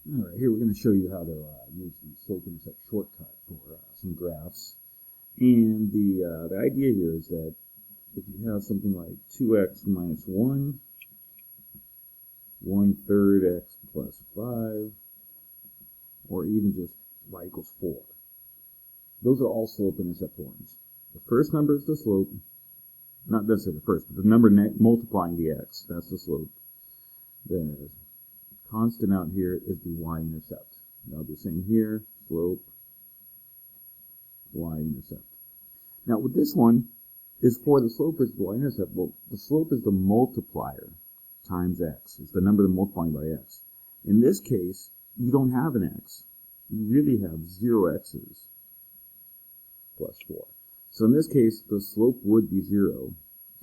All right, here we're going to show you how to use the slope-intercept shortcut for some graphs. And the idea here is that if you have something like 2x minus 1, 1/3 x plus 5, or even just y equals 4, those are all slope-intercept forms. The first number is the slope, not necessarily the first, but the number multiplying the x, that's the slope. The constant out here is the y-intercept. Now the same here, slope, y-intercept. Now with this one, is for the slope versus the y-intercept. Well, the slope is the multiplier times x. It's the number that's multiplying by x. In this case, you don't have an x. You really have 0 x's plus 4. So in this case, the slope would be 0.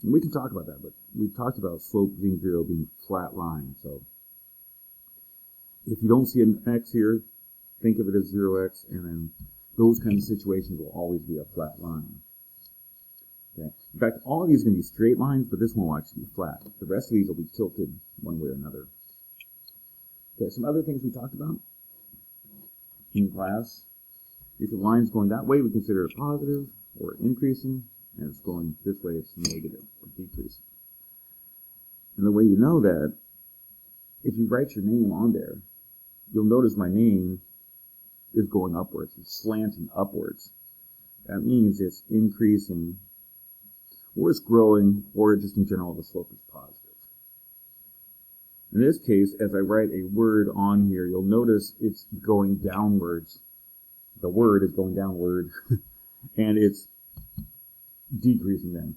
And we can talk about that, but we've talked about slope being 0 being a flat line. So if you don't see an x here, think of it as 0x, and then those kind of situations will always be a flat line. Okay. In fact, all of these are going to be straight lines, but this one will actually be flat. The rest of these will be tilted one way or another. Okay, some other things we talked about in class. If the line's going that way, we consider it positive or increasing, and it's going this way, it's negative or decreasing. And the way you know that, if you write your name on there, you'll notice my name is going upwards. It's slanting upwards. That means it's increasing, or it's growing, or just in general the slope is positive. In this case, as I write a word on here, you'll notice it's going downwards. The word is going downward, and it's decreasing then.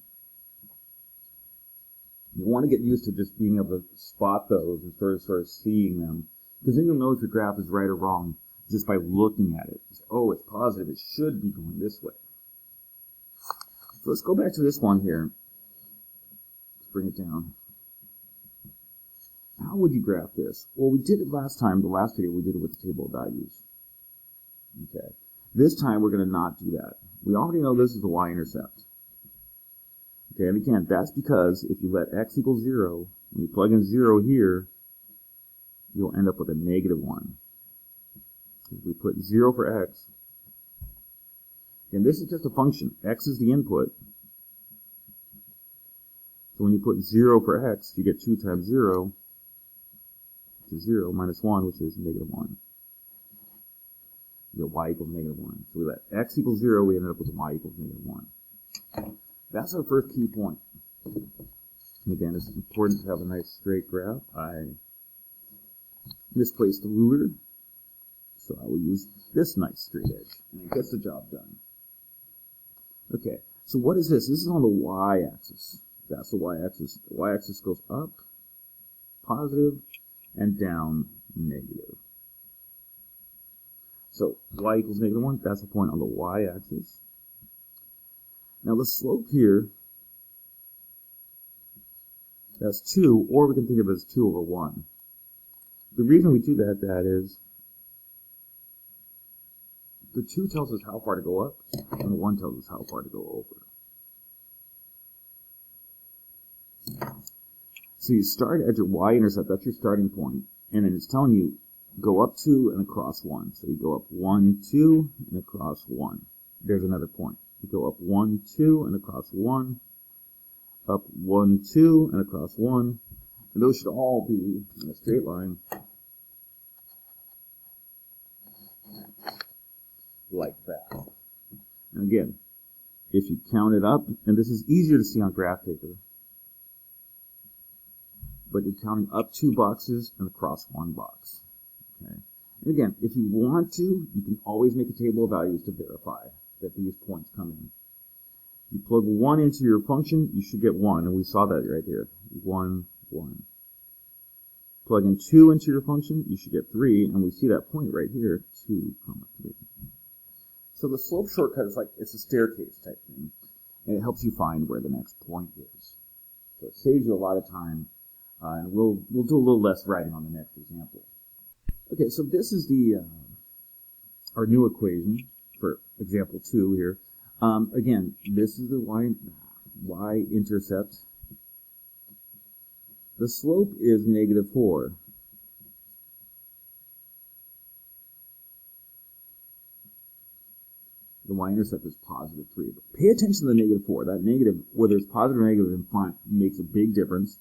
You want to get used to just being able to spot those and sort of seeing them, because then you'll know if your graph is right or wrong just by looking at it. Oh, it's positive. It should be going this way. So let's go back to this one here. Let's bring it down. How would you graph this? Well, we did it last time. The last video we did it with the table of values. Okay. This time we're going to not do that. We already know this is the y-intercept. Okay, and again, that's because if you let x equal 0, when you plug in 0 here, you'll end up with a negative 1. If we put 0 for x, and this is just a function. X is the input. So when you put 0 for x, you get 2 times 0, which is 0, minus 1, which is negative 1. You get y equals negative 1. So we let x equals 0, we ended up with y equals negative 1. That's our first key point. And again, it's important to have a nice straight graph. I misplaced the ruler, so I will use this nice straight edge, and it gets the job done. Okay, so what is this? This is on the y-axis. That's the y-axis. The y-axis goes up, positive, and down, negative. So y equals negative 1, that's the point on the y-axis. Now the slope here, that's 2, or we can think of it as 2 over 1. The reason we do that is the 2 tells us how far to go up, and the 1 tells us how far to go over. So you start at your y-intercept, that's your starting point, and then it's telling you go up 2 and across 1. So you go up 1, 2, and across 1. There's another point. You go up 1, 2, and across 1, up 1, 2, and across 1, and those should all be in a straight line like that. And again, if you count it up, and this is easier to see on graph paper, but you're counting up 2 boxes and across 1 box. Okay. And again, if you want to, you can always make a table of values to verify that these points come in. You plug 1 into your function, you should get 1, and we saw that right here. 1, 1. Plug in 2 into your function, you should get 3, and we see that point right here, 2, 3. So the slope shortcut is like, it's a staircase type thing, and it helps you find where the next point is. So it saves you a lot of time, and we'll do a little less writing on the next example. Okay, so this is the our new equation for example 2 here. Again, this is the y-intercept. The slope is negative 4. the y-intercept is positive 3. But pay attention to the negative 4. That negative, whether it's positive or negative in front, makes a big difference.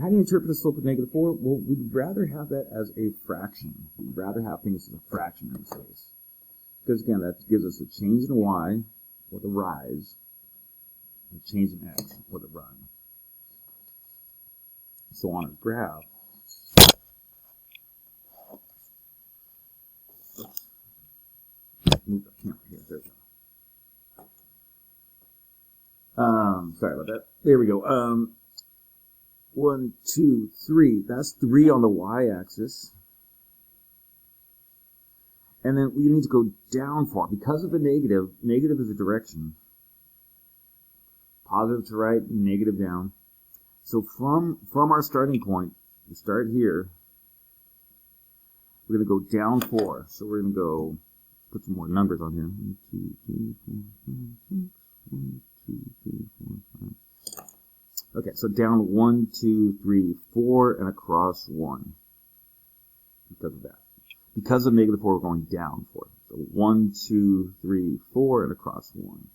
How do you interpret the slope of negative 4? Well, we'd rather have that as a fraction. We'd rather have things as a fraction in this case. Because again, that gives us a change in y, or the rise, and a change in x, or the run. So on a graph, move the camera here. There we go. Sorry about that. There we go. 1, 2, 3. That's 3 on the y-axis. And then we need to go down 4. Because of the negative, negative is a direction. Positive to right, negative down. So from our starting point, we start here, we're going to go down 4. So we're going to go, put some more numbers on here. 1, 2, 3, 4, 5, 6. 1, 2, 3, 4, 5. Okay, so down 1, 2, 3, 4, and across 1. Because of that. Because of negative 4, we're going down 4. So 1, 2, 3, 4, and across 1.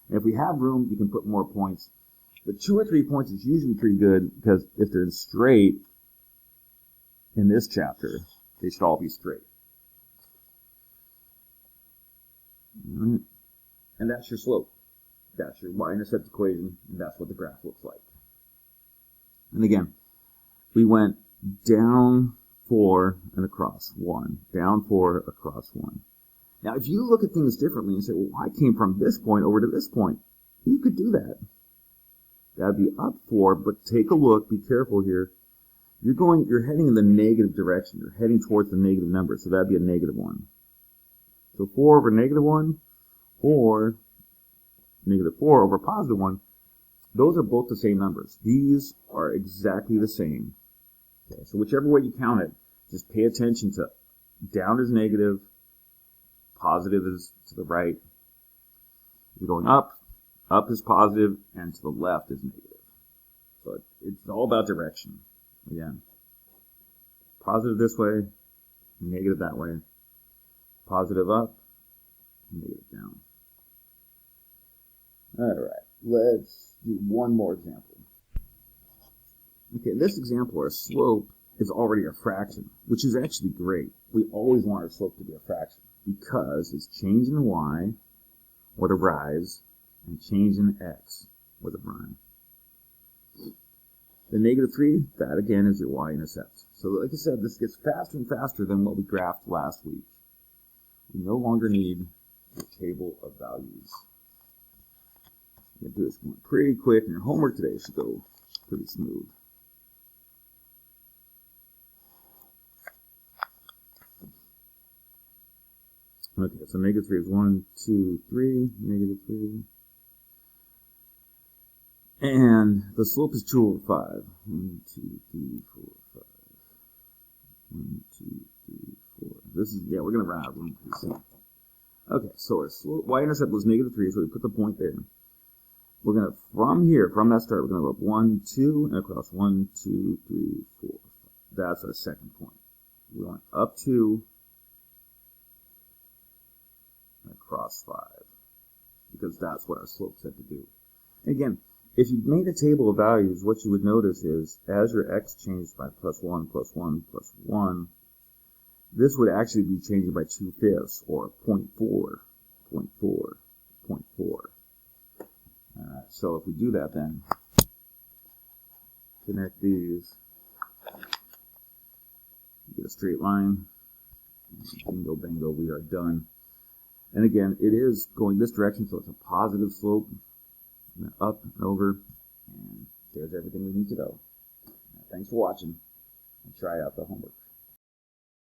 And if we have room, you can put more points. But 2 or 3 points is usually pretty good, because if they're straight in this chapter, they should all be straight. All right. And that's your slope. That's your y-intercept equation, and that's what the graph looks like. And again, we went down 4 and across 1. Down 4, across 1. Now, if you look at things differently and say, well, I came from this point over to this point, you could do that. That would be up 4, but take a look, be careful here. You're heading in the negative direction. You're heading towards the negative number, so that would be a negative 1. So 4 over negative 1, or negative 4 over positive 1, those are both the same numbers. These are exactly the same. Okay, so whichever way you count it, just pay attention to down is negative, positive is to the right. If you're going up, up is positive, and to the left is negative. So it's all about direction. Again, positive this way, negative that way. Positive up, negative down. All right, let's do one more example. Okay, in this example, our slope is already a fraction, which is actually great. We always want our slope to be a fraction because it's change in y, or the rise, and change in x, or the run. The negative 3, that again is your y-intercept. So like I said, this gets faster and faster than what we graphed last week. We no longer need the table of values. I'm going to do this one pretty quick, and your homework today should go pretty smooth. Okay, so negative 3 is 1, 2, 3, negative 3. And the slope is 2 over 5. 1, 2, 3, 4, 5. 1, 2, 3, 4. This is, yeah, we're going to run out of room pretty soon. Okay, so our slope, y-intercept was negative 3, so we put the point there. We're going to, from here, from that start, we're going to go up 1, 2, and across 1, 2, 3, 4, 5. That's our second point. We went up 2, and across 5, because that's what our slope said to do. Again, if you made a table of values, what you would notice is, as your x changed by plus 1, plus 1, plus 1, this would actually be changing by 2/5, or 0.4, 0.4, 0.4. So if we do that then, connect these, get a straight line, bingo, bango, we are done. And again, it is going this direction, so it's a positive slope, up and over, and there's everything we need to know. Thanks for watching, and try out the homework.